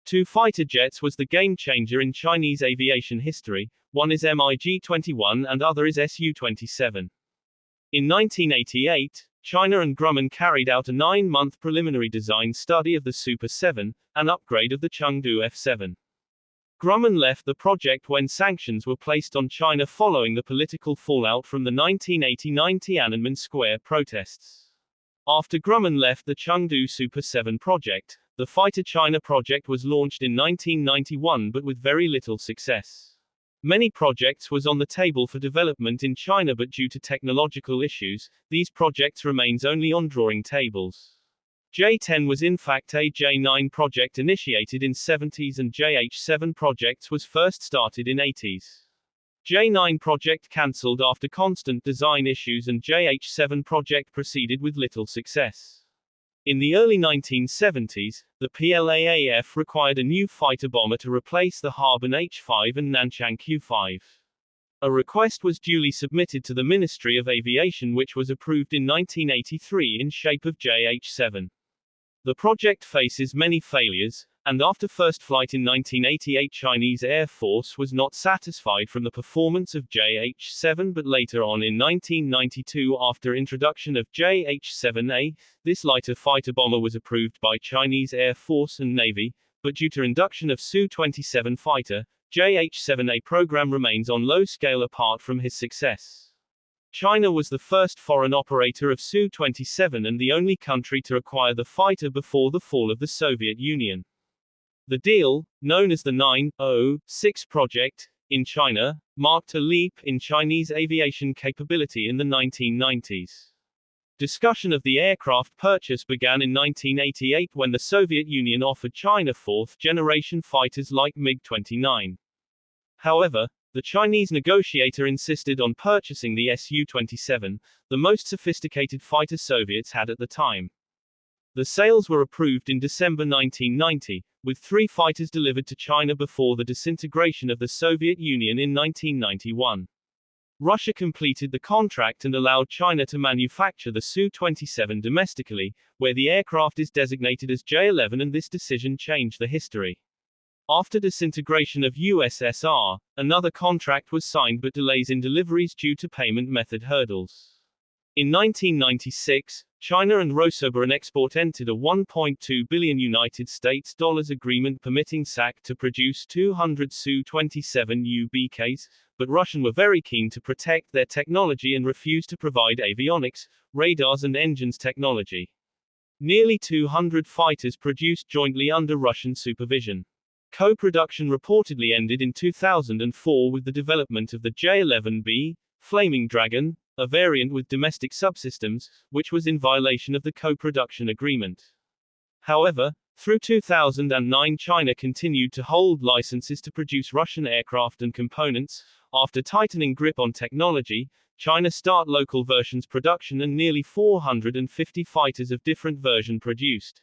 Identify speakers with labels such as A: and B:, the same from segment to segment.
A: Two fighter jets was the game changer in Chinese aviation history. One is MiG-21 and other is Su-27. In 1988, China and Grumman carried out a 9-month preliminary design study of the Super 7, an upgrade of the Chengdu F-7. Grumman left the project when sanctions were placed on China following the political fallout from the 1989 Tiananmen Square protests. After Grumman left the Chengdu Super 7 project, the Fighter China project was launched in 1991 but with very little success. Many projects was on the table for development in China but due to technological issues, these projects remains only on drawing tables. J-10 was in fact a J-9 project initiated in 70s and JH-7 projects was first started in 80s. J-9 project cancelled after constant design issues and JH-7 project proceeded with little success. In the early 1970s, the PLAAF required a new fighter bomber to replace the Harbin H-5 and Nanchang Q-5. A request was duly submitted to the Ministry of Aviation which was approved in 1983 in shape of JH-7. The project faces many failures, and after first flight in 1988 Chinese Air Force was not satisfied from the performance of JH-7 but later on in 1992 after introduction of JH-7A, this lighter fighter bomber was approved by Chinese Air Force and Navy, but due to induction of Su-27 fighter, JH-7A program remains on low scale apart from his success. China was the first foreign operator of Su-27 and the only country to acquire the fighter before the fall of the Soviet Union. The deal, known as the 906 project, in China, marked a leap in Chinese aviation capability in the 1990s. Discussion of the aircraft purchase began in 1988 when the Soviet Union offered China fourth-generation fighters like MiG-29. However, the Chinese negotiator insisted on purchasing the Su-27, the most sophisticated fighter Soviets had at the time. The sales were approved in December 1990, with 3 fighters delivered to China before the disintegration of the Soviet Union in 1991. Russia completed the contract and allowed China to manufacture the Su-27 domestically, where the aircraft is designated as J-11 and this decision changed the history. After disintegration of USSR, another contract was signed but delays in deliveries due to payment method hurdles. In 1996, China and Rosoboronexport entered a $1.2 billion United States dollars agreement permitting SAC to produce 200 Su-27 UBKs, but Russian were very keen to protect their technology and refused to provide avionics, radars and engines technology. Nearly 200 fighters produced jointly under Russian supervision. Co-production reportedly ended in 2004 with the development of the J-11B, Flaming Dragon, a variant with domestic subsystems, which was in violation of the co-production agreement. However, through 2009 China continued to hold licenses to produce Russian aircraft and components. After tightening grip on technology, China start local versions production and nearly 450 fighters of different version produced.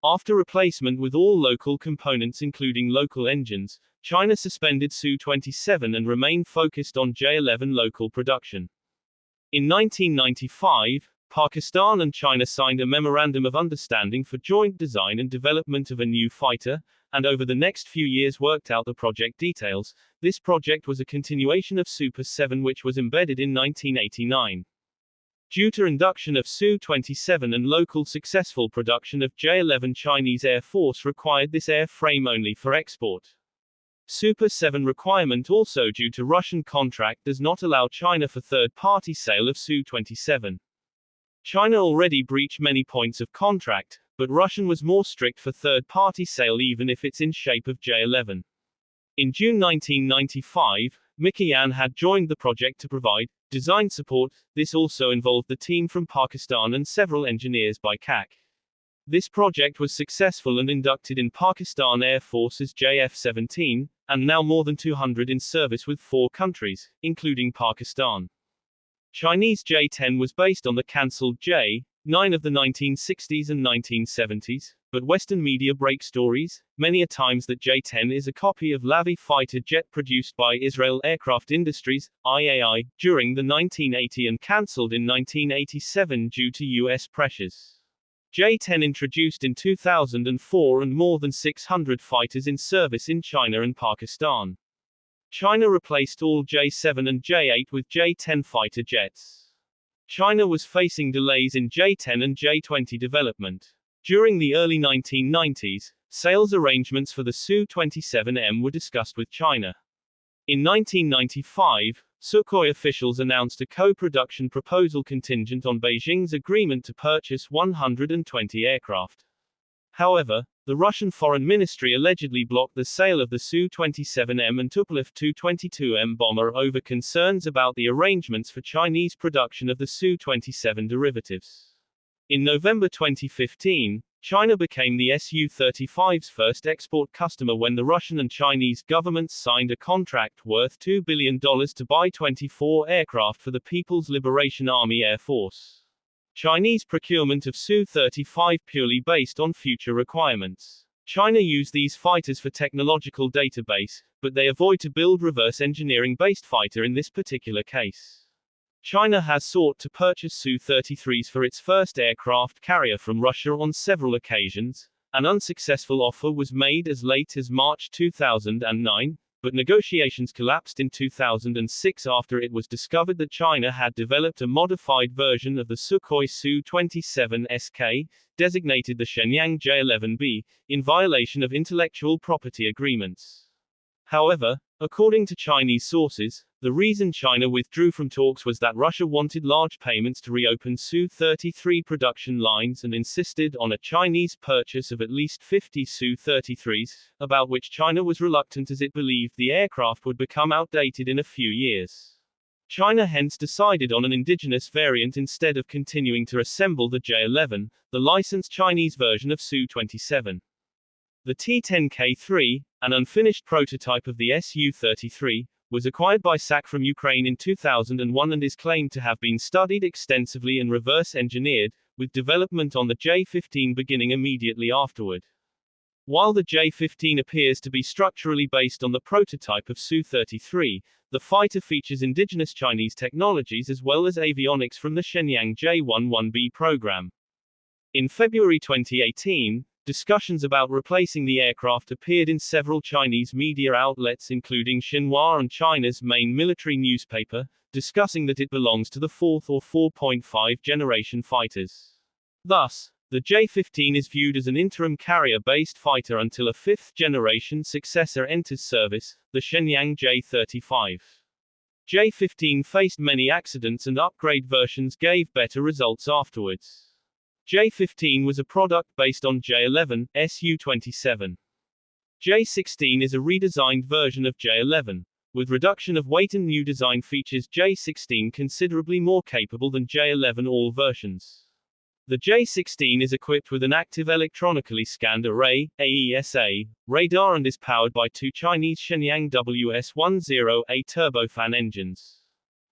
A: After replacement with all local components including local engines, China suspended Su-27 and remained focused on J-11 local production. In 1995, Pakistan and China signed a Memorandum of Understanding for joint design and development of a new fighter, and over the next few years worked out the project details. This project was a continuation of Super 7 which was embedded in 1989. Due to induction of Su-27 and local successful production of J-11 Chinese Air Force required this airframe only for export. Super 7 requirement also due to Russian contract does not allow China for third-party sale of Su-27. China already breached many points of contract, but Russian was more strict for third-party sale even if it's in shape of J-11. In June 1995, Mickey Yan had joined the project to provide design support. This also involved the team from Pakistan and several engineers by CAC. This project was successful and inducted in Pakistan Air Force's JF-17, and now more than 200 in service with 4 countries, including Pakistan. Chinese J-10 was based on the cancelled J-9 of the 1960s and 1970s, but Western media break stories, many a times that J-10 is a copy of Lavi fighter jet produced by Israel Aircraft Industries, IAI, during the 1980 and cancelled in 1987 due to U.S. pressures. J-10 introduced in 2004 and more than 600 fighters in service in China and Pakistan. China replaced all J-7 and J-8 with J-10 fighter jets. China was facing delays in J-10 and J-20 development. During the early 1990s, sales arrangements for the Su-27M were discussed with China. In 1995, Sukhoi officials announced a co-production proposal contingent on Beijing's agreement to purchase 120 aircraft. However, the Russian Foreign Ministry allegedly blocked the sale of the Su-27M and Tupolev Tu-22M bomber over concerns about the arrangements for Chinese production of the Su-27 derivatives. In November 2015, China became the Su-35's first export customer when the Russian and Chinese governments signed a contract worth $2 billion to buy 24 aircraft for the People's Liberation Army Air Force. Chinese procurement of Su-35 purely based on future requirements. China used these fighters for technological database, but they avoid to build reverse engineering-based fighter in this particular case. China has sought to purchase Su-33s for its first aircraft carrier from Russia on several occasions. An unsuccessful offer was made as late as March 2009, but negotiations collapsed in 2006 after it was discovered that China had developed a modified version of the Sukhoi Su-27SK, designated the Shenyang J-11B, in violation of intellectual property agreements. However, according to Chinese sources, the reason China withdrew from talks was that Russia wanted large payments to reopen Su-33 production lines and insisted on a Chinese purchase of at least 50 Su-33s, about which China was reluctant as it believed the aircraft would become outdated in a few years. China hence decided on an indigenous variant instead of continuing to assemble the J-11, the licensed Chinese version of Su-27. The T-10K3, an unfinished prototype of the Su-33, was acquired by SAC from Ukraine in 2001 and is claimed to have been studied extensively and reverse-engineered, with development on the J-15 beginning immediately afterward. While the J-15 appears to be structurally based on the prototype of Su-33, the fighter features indigenous Chinese technologies as well as avionics from the Shenyang J-11B program. In February 2018, discussions about replacing the aircraft appeared in several Chinese media outlets including Xinhua and China's main military newspaper, discussing that it belongs to the 4th or 4.5 generation fighters. Thus, the J-15 is viewed as an interim carrier-based fighter until a 5th generation successor enters service, the Shenyang J-35. J-15 faced many accidents and upgrade versions gave better results afterwards. J-15 was a product based on J-11, Su-27. J-16 is a redesigned version of J-11. With reduction of weight and new design features, J-16 considerably more capable than J-11 all versions. The J-16 is equipped with an active electronically scanned array, AESA, radar and is powered by two Chinese Shenyang WS-10A turbofan engines.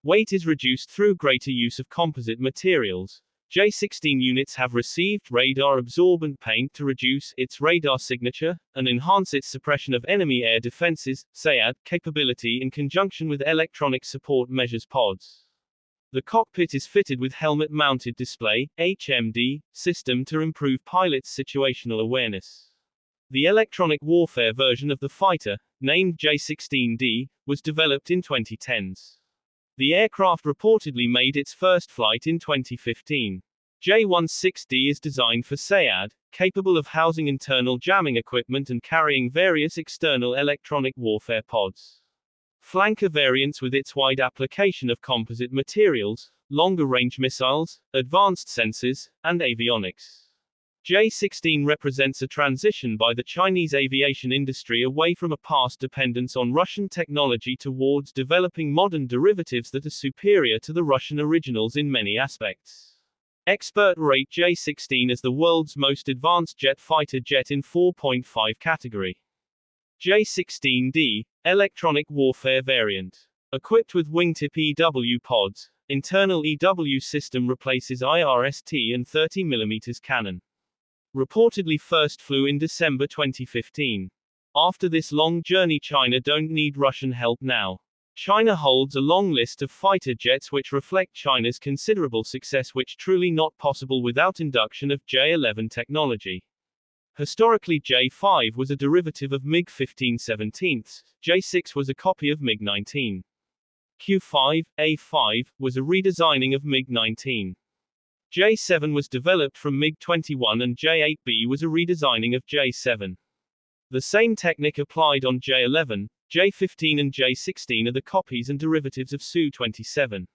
A: Weight is reduced through greater use of composite materials. J-16 units have received radar-absorbent paint to reduce its radar signature, and enhance its suppression of enemy air defenses, SAAD, capability in conjunction with electronic support measures pods. The cockpit is fitted with helmet-mounted display, HMD, system to improve pilots' situational awareness. The electronic warfare version of the fighter, named J-16D, was developed in 2010s. The aircraft reportedly made its first flight in 2015. J-16D is designed for SAAD, capable of housing internal jamming equipment and carrying various external electronic warfare pods. Flanker variants with its wide application of composite materials, longer-range missiles, advanced sensors, and avionics. J-16 represents a transition by the Chinese aviation industry away from a past dependence on Russian technology towards developing modern derivatives that are superior to the Russian originals in many aspects. Experts rate J-16 as the world's most advanced jet fighter jet in 4.5 category. J-16D, electronic warfare variant. Equipped with wingtip EW pods, internal EW system replaces IRST and 30mm cannon. Reportedly first flew in December 2015. After this long journey, China don't need Russian help now. China holds a long list of fighter jets which reflect China's considerable success, which truly not possible without induction of J-11 technology. Historically, J-5 was a derivative of MiG-15 17th, J-6 was a copy of MiG-19. Q-5, A-5, was a redesigning of MiG-19. J-7 was developed from MiG-21 and J-8B was a redesigning of J-7. The same technique applied on J-11, J-15 and J-16 are the copies and derivatives of Su-27.